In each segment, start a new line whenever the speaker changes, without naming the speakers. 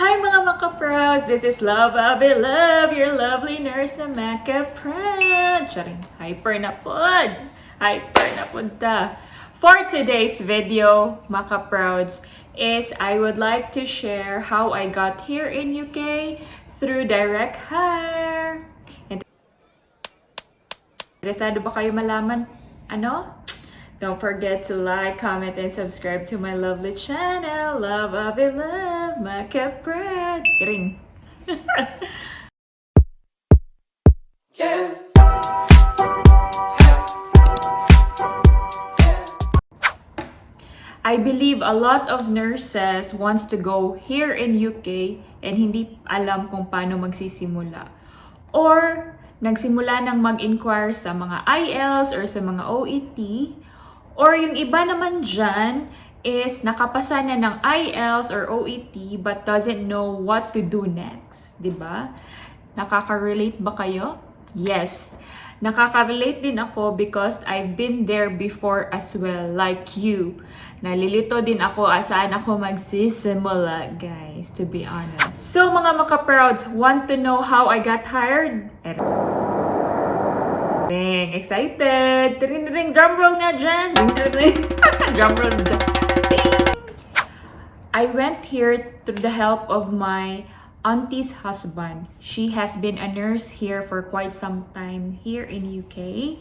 Hi mga makaprouds! This is loveavielove, your lovely nurse na makaproud. Charing, hyper na pod. Hyper na punta. For today's video, makaprouds, is I would like to share how I got here in UK through direct hire. Interesado ba kayo malaman ano? Don't forget to like, comment, and subscribe to my lovely channel, loveavielove, makaprouds. Ring. Yeah. I believe a lot of nurses wants to go here in UK and hindi alam kung paano magsisimula. Or nagsimula nang mag-inquire sa mga IELTS or sa mga OET. Or yung iba naman dyan is nakapasa na ng IELTS or OET but doesn't know what to do next. Diba? Nakaka-relate ba kayo? Yes. Nakaka-relate din ako because I've been there before as well, like you. Nalilito din ako saan ako magsisimula, guys, to be honest. So, mga makaprouds, want to know how I got hired? Excited! Ring, drum roll nga dyan! Drum roll dyan. I went here through the help of my auntie's husband. She has been a nurse here for quite some time here in UK.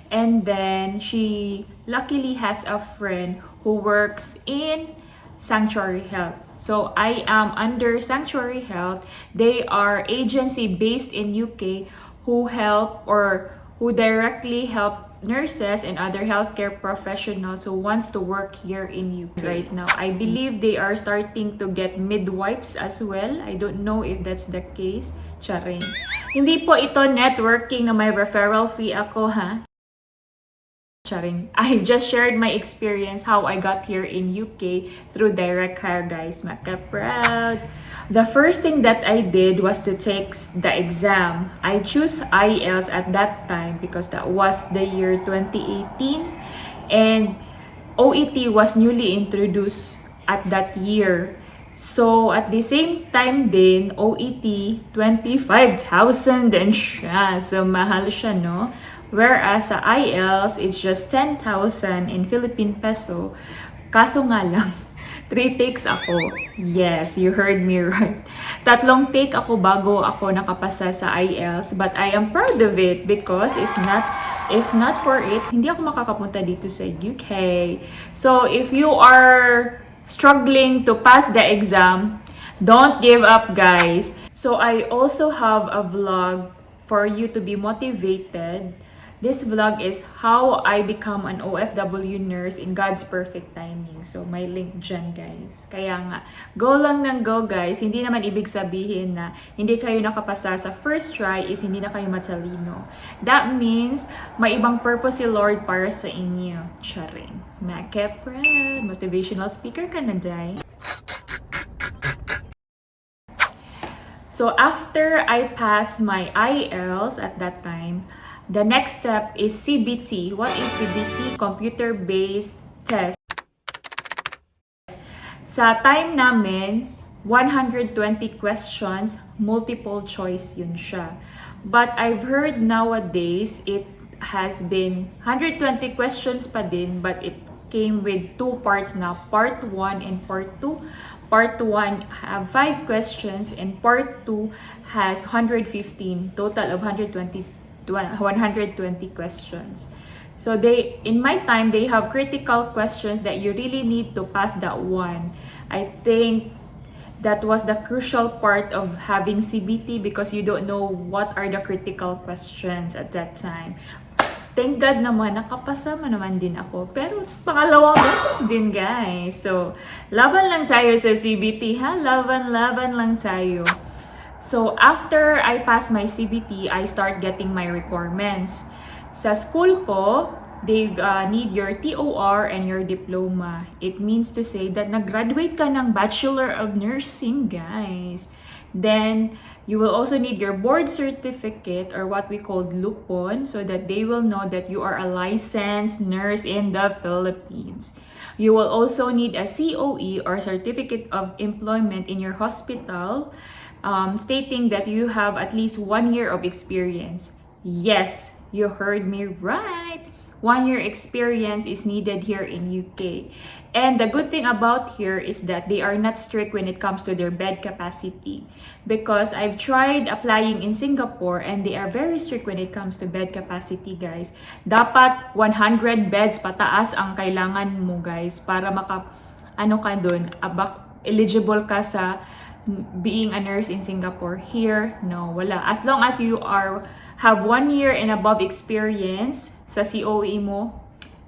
And then she luckily has a friend who works in Sanctuary Health. So I am under Sanctuary Health. They are agency based in UK who help or who directly help nurses and other healthcare professionals who wants to work here in UK right now. I believe they are starting to get midwives as well. I don't know if that's the case. Charing. Hindi po ito networking na may referral fee ako, ha? Charing. I just shared my experience how I got here in UK through direct hire, guys. Makaprouds. The first thing that I did was to take the exam. I chose IELTS at that time because that was the year 2018 and OET was newly introduced at that year. So at the same time din, OET 25,000 din siya. So mahal siya, no? Whereas sa IELTS, it's just 10,000 in Philippine peso. Kaso nga lang, 3 takes ako. Yes, you heard me right. 3 take ako bago ako nakapasa sa IELTS, but I am proud of it because if not for it, hindi ako makakapunta dito sa UK. So if you are struggling to pass the exam, don't give up, guys. So I also have a vlog for you to be motivated. This vlog is how I become an OFW nurse in God's perfect timing. So, may link dyan, guys. Kaya nga, go lang ng go, guys. Hindi naman ibig sabihin na hindi kayo nakapasa sa first try is hindi na kayo matalino. That means, may ibang purpose si Lord para sa inyo. Charing. Makaprouds. Motivational speaker ka na, Day. So, after I passed my IELTS at that time, the next step is CBT. What is CBT? Computer-based test. Sa time namin, 120 questions, multiple choice yun siya. But I've heard nowadays, it has been 120 questions pa din, but it came with 2 parts now, part 1 and part 2. Part 1 have 5 questions and part 2 has 115, total of 120 questions. So in my time, they have critical questions that you really need to pass that one. I think that was the crucial part of having CBT because you don't know what are the critical questions at that time. Thank God naman, nakapasa mo naman din ako. Pero pangalawang beses din, guys. So, laban lang tayo sa CBT, ha? Laban lang tayo. So, after I pass my CBT, I start getting my requirements. Sa school ko, they need your TOR and your diploma. It means to say that nag-graduate ka ng Bachelor of Nursing, guys. Then, you will also need your board certificate or what we call lupon so that they will know that you are a licensed nurse in the Philippines. You will also need a COE or Certificate of Employment in your hospital, stating that you have at least 1 year of experience. Yes, you heard me right. 1 year experience is needed here in UK. And the good thing about here is that they are not strict when it comes to their bed capacity. Because I've tried applying in Singapore and they are very strict when it comes to bed capacity, guys. Dapat 100 beds pataas ang kailangan mo, guys, para eligible ka sa being a nurse in Singapore. Here, no, wala. As long as you have 1 year and above experience sa COE mo,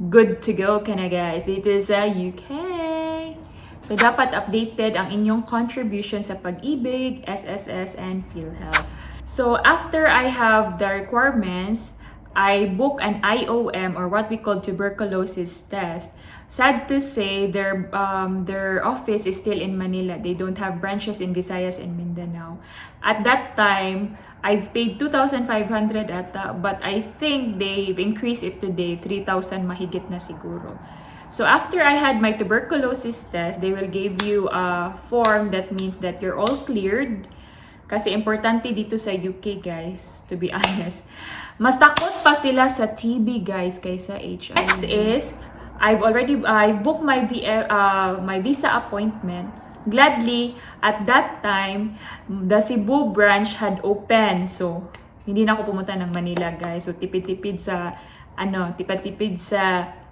good to go ka na, guys. Dito sa UK. So, dapat updated ang inyong contribution sa Pag-ibig, SSS, and PhilHealth. So, after I have the requirements, I book an IOM or what we call tuberculosis test. Sad to say, their office is still in Manila. They don't have branches in Visayas and Mindanao. At that time, I've paid 2,500 ata, but I think they've increased it today, 3,000 mahigit na siguro. So after I had my tuberculosis test, they will give you a form that means that you're all cleared. Kasi importante dito sa UK, guys, to be honest. Mas takot pa sila sa TB, guys, kaysa HIV. Next is, I booked my visa appointment. Gladly, at that time, the Cebu branch had opened. So, hindi na ako pumunta ng Manila, guys. So, tipid-tipid sa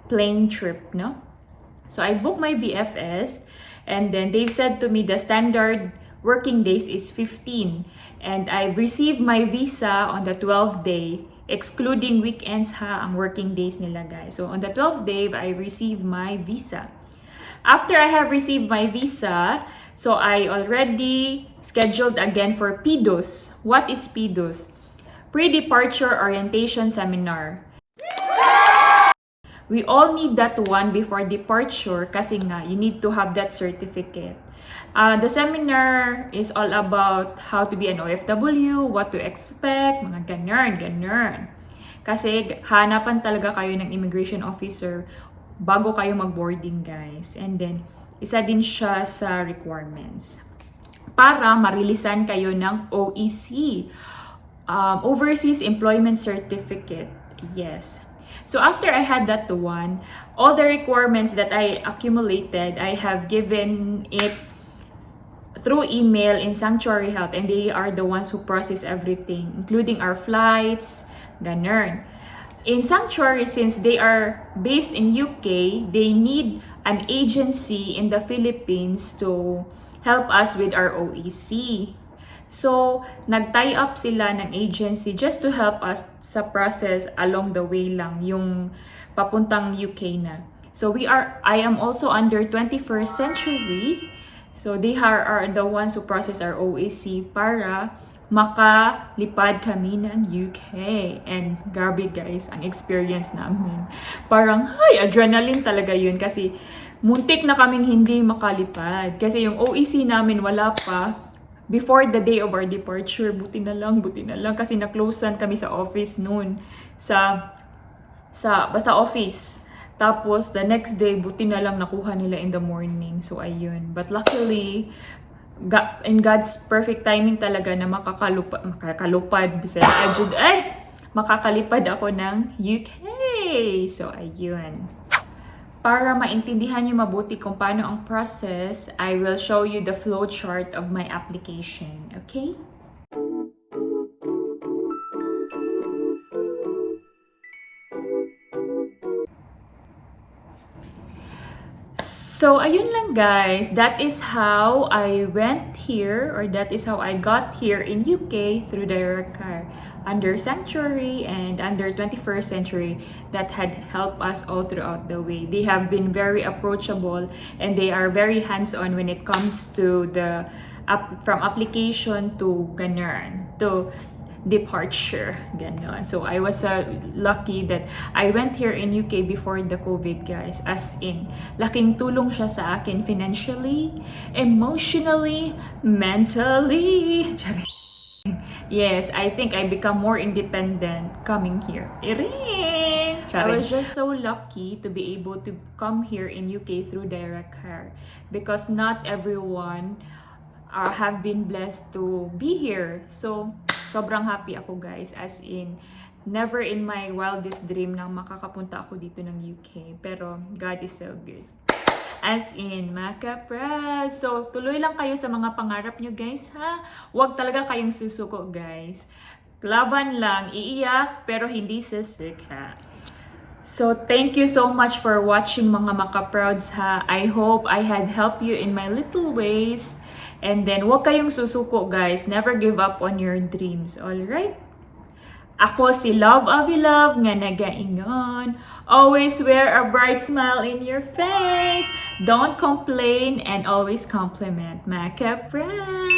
plane trip, no? So, I booked my VFS, and then they've said to me the standard working days is 15. And I received my visa on the 12th day, excluding weekends ang working days nila, guys. So, on the 12th day, I received my visa. After I have received my visa, so I already scheduled again for PDOS. What is PDOS? Pre-Departure Orientation Seminar. We all need that one before departure kasi nga, you need to have that certificate. The seminar is all about how to be an OFW, what to expect, mga ganun. Kasi hanapan talaga kayo ng immigration officer bago kayo mag-boarding, guys. And then, isa din siya sa requirements. Para marilisan kayo ng OEC, Overseas Employment Certificate. Yes. So, after I had that one, all the requirements that I accumulated, I have given it through email in Sanctuary Health, and they are the ones who process everything, including our flights, ganun. In Sanctuary, since they are based in UK, they need an agency in the Philippines to help us with our OEC. So, nag-tie up sila ng agency just to help us sa process along the way lang, yung papuntang UK na. So, I am also under 21st century. So, they are the ones who process our OEC para makalipad kami ng UK. And grabe, guys, ang experience namin. Parang, adrenaline talaga yun kasi muntik na kaming hindi makalipad. Kasi yung OEC namin wala pa before the day of our departure. Buti na lang kasi na-closean kami sa office noon. Basta office. Tapos, the next day, buti na lang nakuha nila in the morning. So, ayun. But luckily, in God's perfect timing talaga na makakalipad ako ng UK. So, ayun. Para maintindihan niyo mabuti kung paano ang process, I will show you the flowchart of my application. Okay? So, ayun lang, guys. That is how I went here, or that is how I got here in UK through direct car under Sanctuary and under 21st Century that had helped us all throughout the way. They have been very approachable and they are very hands-on when it comes to from application to departure, ganon. So, I was lucky that I went here in UK before the COVID, guys. As in, laking tulong siya sa akin financially, emotionally, mentally. Yes, I think I become more independent coming here. Iring! I was just so lucky to be able to come here in UK through direct hire because not everyone have been blessed to be here. So, sobrang happy ako guys. As in, never in my wildest dream na makakapunta ako dito ng UK. Pero, God is so good. As in, makaprouds. So, tuloy lang kayo sa mga pangarap nyo guys ha. Huwag talaga kayong susuko guys. Laban lang, iiyak, pero hindi sisik ha. So, thank you so much for watching mga makaprouds ha. I hope I had helped you in my little ways. And then, huwag kayong susuko guys. Never give up on your dreams. Alright? Ako si loveavielove nga nagaingon. Always wear a bright smile in your face. Don't complain and always compliment. Makaprouds!